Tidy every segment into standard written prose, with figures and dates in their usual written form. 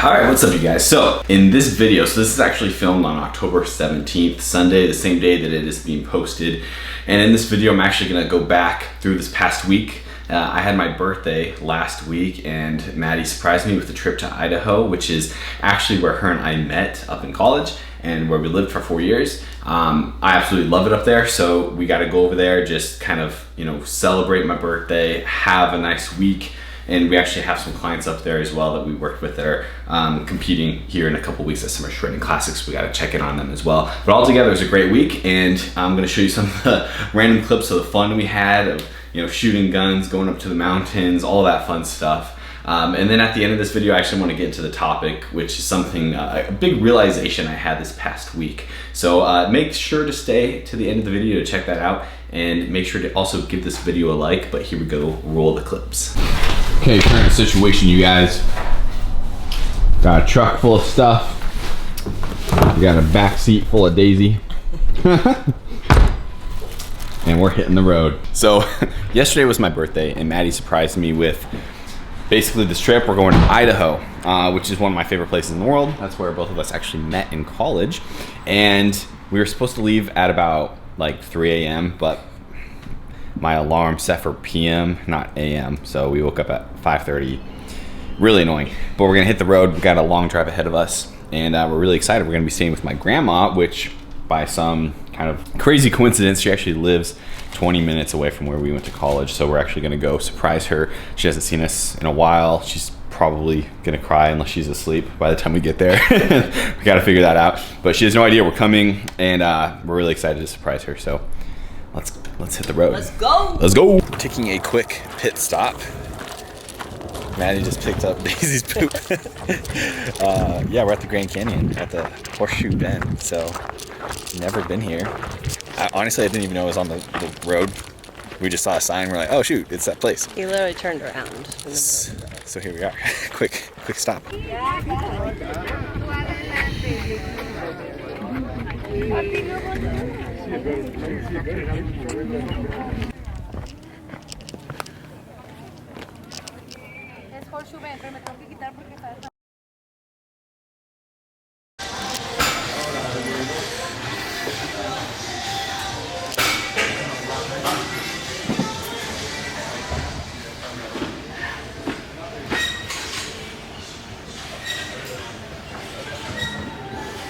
Alright, what's up you guys? So, in this video, so this is actually filmed on October 17th, Sunday, the same day that it is being posted. And in this video, I'm actually gonna go back through this past week. I had my birthday last week and Maddie surprised me with a trip to Idaho, which is actually where her and I met up in college and where we lived for 4 years. I absolutely love it up there, so we got to go over there, just kind of, celebrate my birthday, have a nice week. And we actually have some clients up there as well that we worked with that are competing here in a couple weeks at Summer Shredding Classics. We got to check in on them as well. But altogether, it was a great week, and I'm going to show you some of the random clips of the fun we had of shooting guns, going up to the mountains, all that fun stuff. And then at the end of this video, I actually want to get into the topic, which is something, a big realization I had this past week. So make sure to stay to the end of the video to check that out, and make sure to also give this video a like. But here we go, roll the clips. Okay, current situation, you guys. Got a truck full of stuff. We got a back seat full of Daisy. And we're hitting the road. So yesterday was my birthday and Maddie surprised me with basically this trip. We're going to Idaho, which is one of my favorite places in the world. That's where both of us actually met in college. And we were supposed to leave at about like 3 a.m., but my alarm set for PM, not AM. So we woke up at 5:30. Really annoying. But we're gonna hit the road. We've got a long drive ahead of us, and we're really excited. We're gonna be staying with my grandma, which by some kind of crazy coincidence, she actually lives 20 minutes away from where we went to college. So we're actually gonna go surprise her. She hasn't seen us in a while. She's probably gonna cry unless she's asleep by the time we get there. We gotta figure that out. But she has no idea we're coming, and we're really excited to surprise her. So let's hit the road. Let's go. Let's go. Taking a quick pit stop. Maddie just picked up Daisy's poop. Yeah, we're at the Grand Canyon at the Horseshoe Bend. So never been here. Honestly, I didn't even know it was on the road. We just saw a sign. We're like, oh shoot, it's that place. He literally turned around. So here we are. quick stop.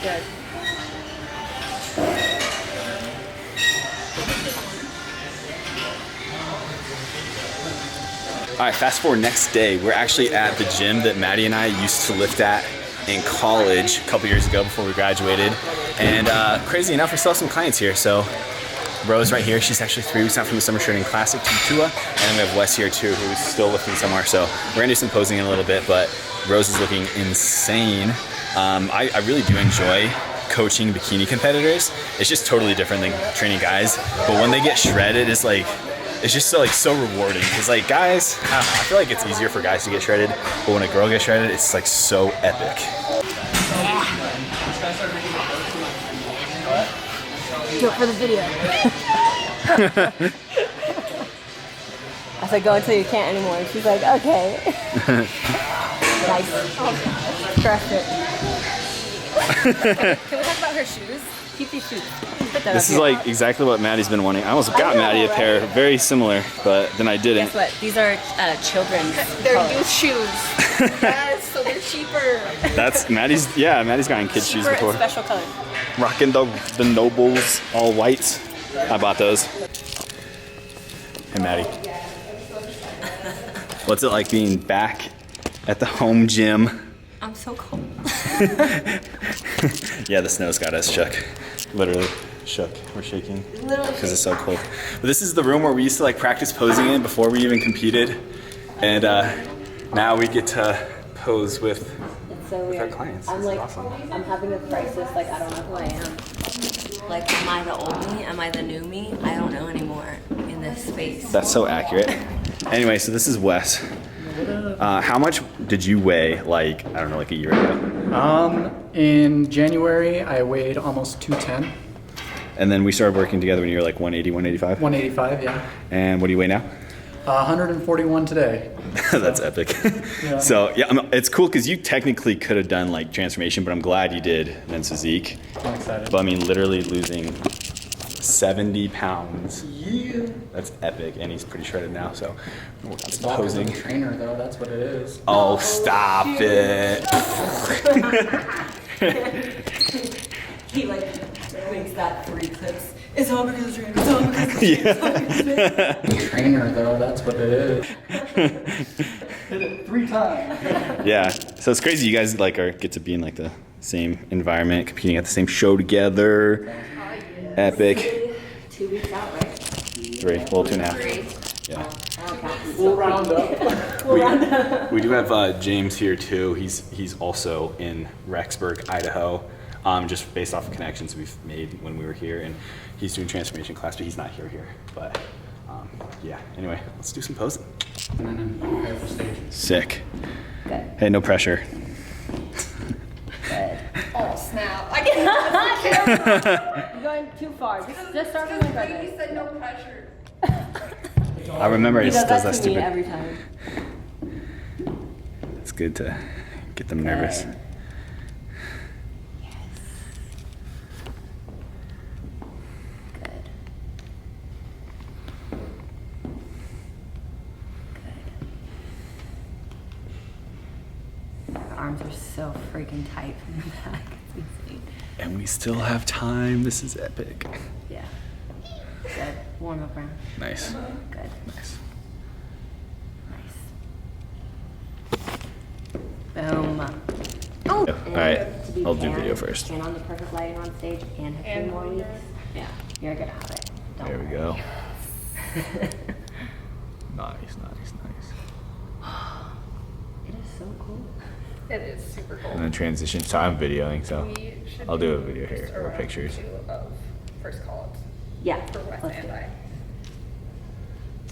Good. All right, fast forward next day. We're actually at the gym that Maddie and I used to lift at in college a couple years ago before we graduated. And crazy enough, we still have some clients here. So Rose right here, she's actually 3 weeks out from the Summer Shredding Classic to Tua. And then we have Wes here too, who's still lifting somewhere. So we're gonna do some posing in a little bit, but Rose is looking insane. I really do enjoy coaching bikini competitors. It's just totally different than training guys. But when they get shredded, it's just so rewarding. Because like guys, I don't know, I feel like it's easier for guys to get shredded, but when a girl gets shredded, it's like so epic. Do it for the video. I said, go until you can't anymore. And she's like, okay. Nice. Crush it. Can we talk about her shoes? Keep these shoes. This is like exactly what Maddie's been wanting. I almost got Maddie a pair very similar, but then I didn't. Guess what? These are children's. They're youth shoes. Yes, so they're cheaper. That's Maddie's gotten kids shoes Cheaper before. and special color. Rocking the Nobles, all white. I bought those. Hey Maddie. What's it like being back at the home gym? I'm so cold. Yeah, the snow's got us shook. Literally shook. We're shaking because it's so cold. But this is the room where we used to like practice posing in before we even competed, and now we get to pose with our clients. I'm like, awesome. I'm having a crisis. Like, I don't know who I am. Like, am I the old me? Am I the new me? I don't know anymore in this space. That's so accurate. Anyway, so this is Wes. How much did you weigh, like, I don't know, like a year ago? In January, I weighed almost 210. And then we started working together when you were like 180, 185? 185, yeah. And what do you weigh now? 141 today. That's epic. Yeah. So yeah, it's cool because you technically could have done like transformation, but I'm glad you did men's physique. I'm excited. But I mean, literally losing 70 pounds. Yeah. That's epic, and he's pretty shredded now. So we're It's all 'cause of posing. the trainer, though. That's what it is. Oh, stop it! He like makes that 3 clips. It's all because of trainer. It's all because of trainer. Trainer, though. That's what it is. Hit it 3 times. Yeah. So it's crazy. You guys like get to be in like the same environment, competing at the same show together. Epic. 2 weeks out, right? 3. Well, 2.5. 3. Yeah. We'll round up. We do have James here too. He's also in Rexburg, Idaho. Just based off of connections we've made when we were here, and he's doing transformation class, but he's not here. But yeah. Anyway, let's do some posing. And then prepare for stage. Sick. Good. Hey, no pressure. Good. Oh snap! I can't. You're going too far. Just start from my brother. You said no pressure. I remember He he does does that that to me stupid. every time. It's good to get them nervous. Good. Good. Good. Our arms are so freaking tight from the back. It's insane. And we still have time. This is epic. Yeah. Good. Warm up round. Nice. Good. Nice. Nice. Boom. Oh. All right. I'll do video first. And on the perfect lighting on stage and have 2 more weeks. Yeah. You're gonna have it. Don't There we worry. go. Nice, nice, nice. It is so cool. It is super cool. And then transition. So I'm videoing, so We should I'll do a video here just a or round pictures. 2 of first call-ups Yeah. for West let's and do it. I,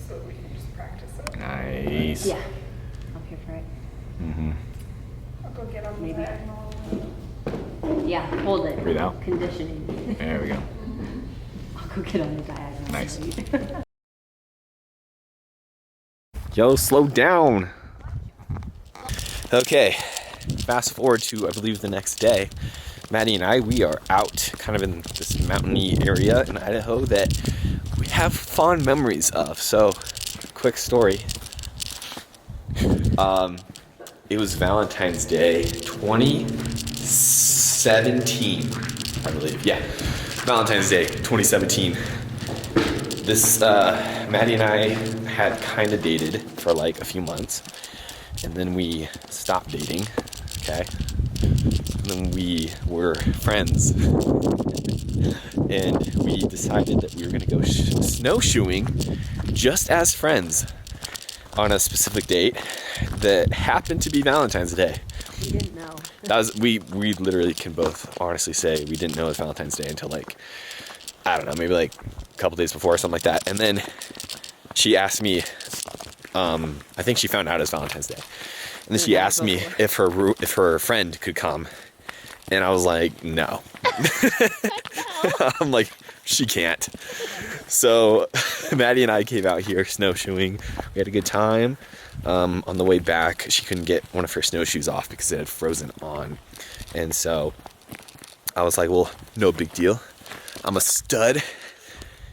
so we can just practice it. Nice. Yeah. I'm here for it. Mm-hmm. I'll go get on the Maybe. diagonal. Yeah, hold it. Breathe out. Conditioning. There we go. I'll go get on the diagonal. Nice. Yo, slow down. Okay, fast forward to, I believe, the next day. Maddie and I, we are out kind of in this mountainy area in Idaho that we have fond memories of. So, quick story. It was Valentine's Day 2017, I believe. Yeah, Valentine's Day 2017. This, Maddie and I had kind of dated for like a few months, and then we stopped dating, okay? And then we were friends, and we decided that we were gonna go snowshoeing just as friends on a specific date that happened to be Valentine's Day. We didn't know. That was, we literally can both honestly say we didn't know it was Valentine's Day until like, I don't know, maybe like a couple days before or something like that. And then she asked me, I think she found out it was Valentine's Day. And then she asked me if her friend could come. And I was like, no. I'm like, she can't. So Maddie and I came out here snowshoeing. We had a good time. On the way back, she couldn't get one of her snowshoes off because it had frozen on. And so I was like, well, no big deal. I'm a stud.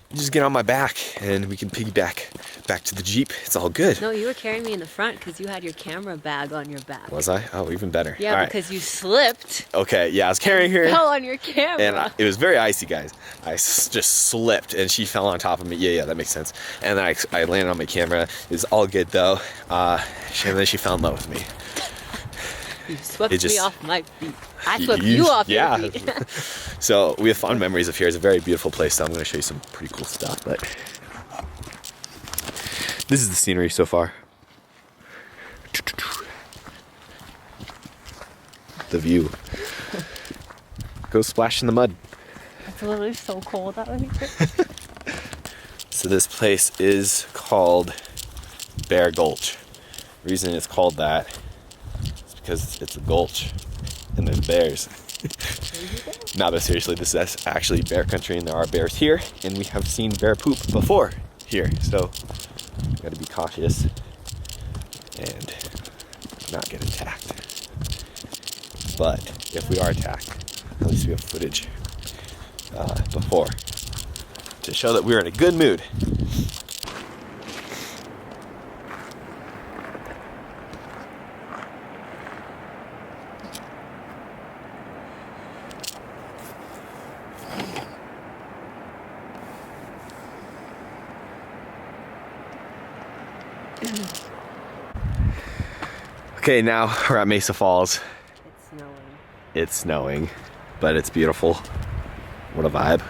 You just get on my back and we can piggyback back to the Jeep. It's all good. No, you were carrying me in the front because you had your camera bag on your back. Was I? Oh, even better. Yeah, all right. because you slipped. Okay, yeah, I was carrying her. Fell on your camera. And it was very icy, guys. I just slipped and she fell on top of me. Yeah, that makes sense. And then I landed on my camera. It was all good though. And then she fell in love with me. You swept It just- me off my feet. I swept you off your feet. So we have fond memories of here. It's a very beautiful place. So I'm going to show you some pretty cool stuff. But this is the scenery so far. The view. Go splash in the mud. It's literally so cold out here. So this place is called Bear Gulch. The reason it's called that is because it's a gulch and there's bears. No, but seriously, this is actually bear country and there are bears here, and we have seen bear poop before here. So Got to be cautious and not get attacked. But if we are attacked, at least we have footage before to show that we're in a good mood. Okay, now we're at Mesa Falls. It's snowing. It's snowing, but it's beautiful. What a vibe.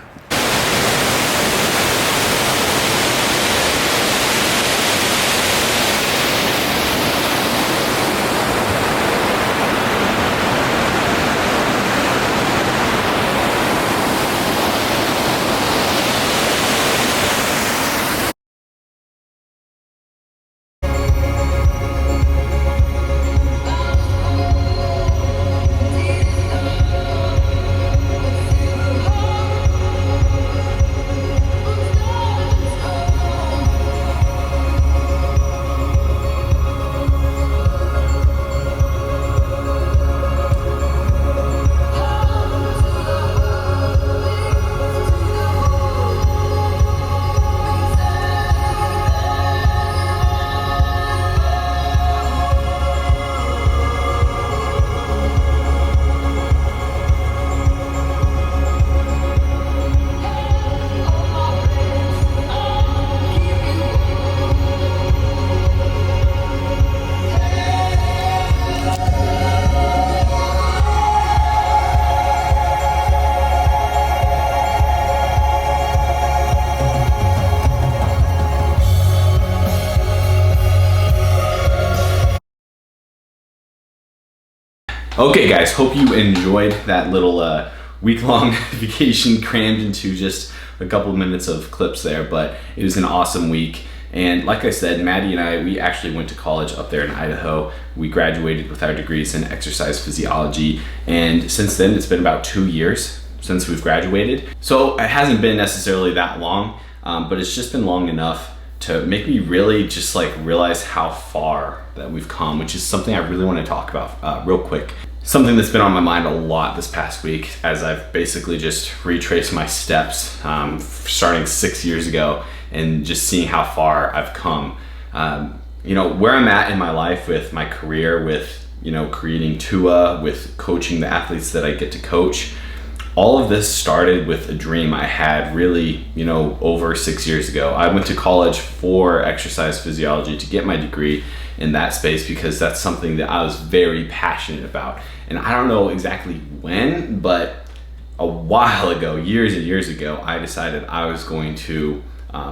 Okay guys, hope you enjoyed that little week-long vacation crammed into just a couple of minutes of clips there, but it was an awesome week. And like I said, Maddie and I, we actually went to college up there in Idaho. We graduated with our degrees in exercise physiology, and since then it's been about 2 years since we've graduated. So it hasn't been necessarily that long, but it's just been long enough to make me really just like realize how far that we've come, which is something I really want to talk about real quick. Something that's been on my mind a lot this past week as I've basically just retraced my steps starting 6 years ago and just seeing how far I've come. You know, where I'm at in my life with my career, with, you know, creating TUA, with coaching the athletes that I get to coach. All of this started with a dream I had really, you know, over 6 years ago. I went to college for exercise physiology to get my degree in that space because that's something that I was very passionate about. And I don't know exactly when, but a while ago, years and years ago, I decided I was going to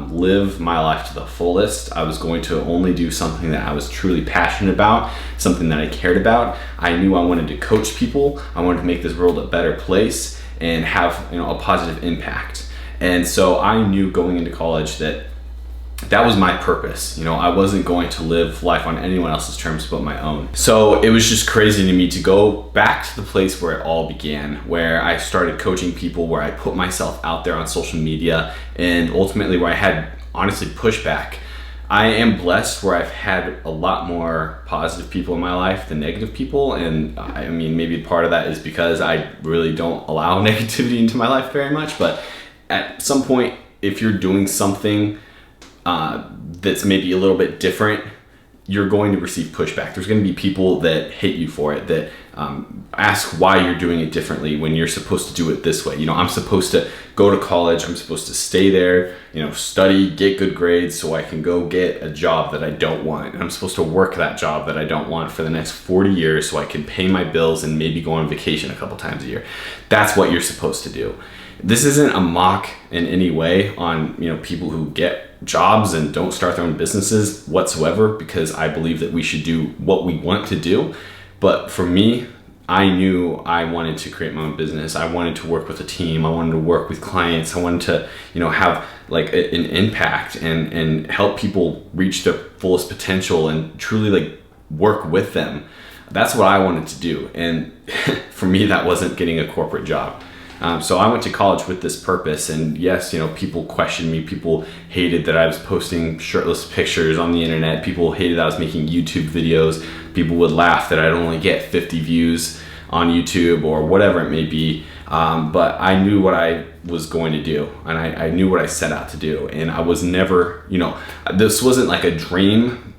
live my life to the fullest. I was going to only do something that I was truly passionate about, something that I cared about. I knew I wanted to coach people. I wanted to make this world a better place and have, you know, a positive impact. And so I knew going into college that that was my purpose. You know, I wasn't going to live life on anyone else's terms but my own. So it was just crazy to me to go back to the place where it all began, where I started coaching people, where I put myself out there on social media, and ultimately where I had honestly pushback. I am blessed where I've had a lot more positive people in my life than negative people, and I mean, maybe part of that is because I really don't allow negativity into my life very much, but at some point, if you're doing something that's maybe a little bit different, you're going to receive pushback. There's going to be people that hate you for it, that ask why you're doing it differently when you're supposed to do it this way. You know, I'm supposed to go to college, I'm supposed to stay there, you know, study, get good grades so I can go get a job that I don't want. And I'm supposed to work that job that I don't want for the next 40 years so I can pay my bills and maybe go on vacation a couple times a year. That's what you're supposed to do. This isn't a mock in any way on, you know, people who get jobs and don't start their own businesses whatsoever, because I believe that we should do what we want to do. But for me, I knew I wanted to create my own business. I wanted to work with a team. I wanted to work with clients. I wanted to, you know, have like an impact and help people reach their fullest potential and truly like work with them. That's what I wanted to do. And for me, that wasn't getting a corporate job. So I went to college with this purpose, and yes, you know, people questioned me. People hated that I was posting shirtless pictures on the internet. People hated that I was making YouTube videos. People would laugh that I'd only get 50 views on YouTube or whatever it may be. But I knew what I was going to do, and I knew what I set out to do. And I was never, you know, this wasn't like a dream,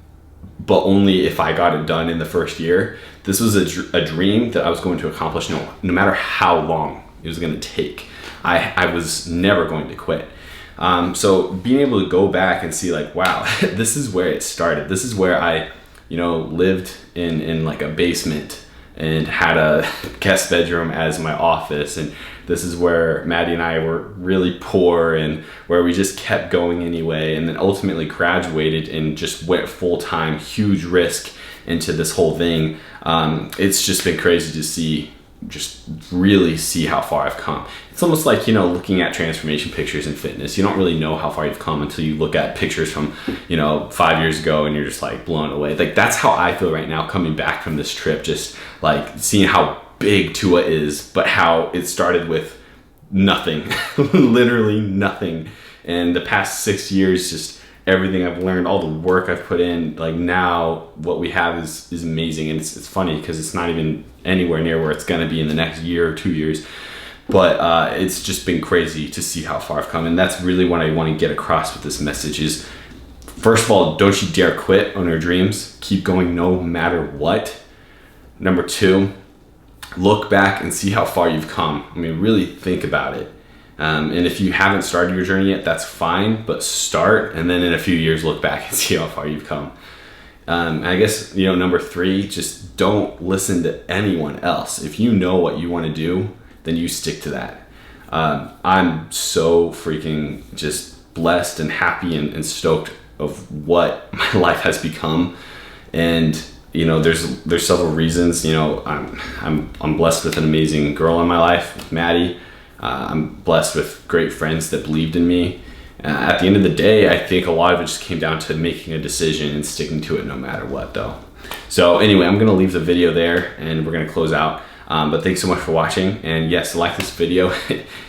but only if I got it done in the first year. This was a dream that I was going to accomplish no matter how long it was going to take. I was never going to quit. So being able to go back and see like, wow, this is where it started. This is where I, you know, lived in like a basement and had a guest bedroom as my office. And this is where Maddie and I were really poor, and where we just kept going anyway, and then ultimately graduated and just went full-time, huge risk into this whole thing. It's just been crazy to see, just really see how far I've come. It's almost like, you know, looking at transformation pictures in fitness. You don't really know how far you've come until you look at pictures from, you know, 5 years ago, and you're just like blown away. Like, that's how I feel right now coming back from this trip, just like seeing how big Tua is, but how it started with nothing, literally nothing. And the past 6 years, just everything I've learned, all the work I've put in, like now what we have is amazing. And it's funny because it's not even anywhere near where it's gonna be in the next year or 2 years. But it's just been crazy to see how far I've come. And that's really what I want to get across with this message is, first of all, don't you dare quit on your dreams. Keep going no matter what. Number two, look back and see how far you've come. I mean, really think about it. And if you haven't started your journey yet, that's fine, but start, and then in a few years, look back and see how far you've come. I guess, you know, number three, just don't listen to anyone else. If you know what you want to do, then you stick to that. I'm so freaking just blessed and happy and stoked of what my life has become. And, you know, there's several reasons. You know, I'm blessed with an amazing girl in my life, Maddie. I'm blessed with great friends that believed in me. At the end of the day, I think a lot of it just came down to making a decision and sticking to it no matter what, though. So anyway, I'm going to leave the video there, and we're going to close out. But thanks so much for watching. And yes, like this video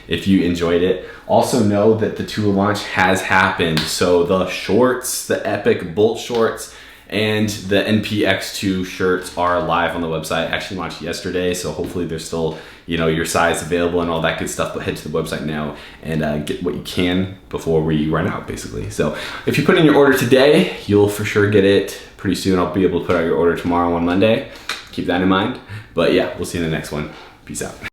if you enjoyed it. Also know that the Tua launch has happened. So the shorts, the Epic Bolt shorts, and the NPX2 shirts are live on the website. Actually launched yesterday, so hopefully there's still, you know, your size available and all that good stuff. But head to the website now and get what you can before we run out, basically. So if you put in your order today, you'll for sure get it pretty soon. I'll be able to put out your order tomorrow on Monday. Keep that in mind. But yeah, we'll see you in the next one. Peace out.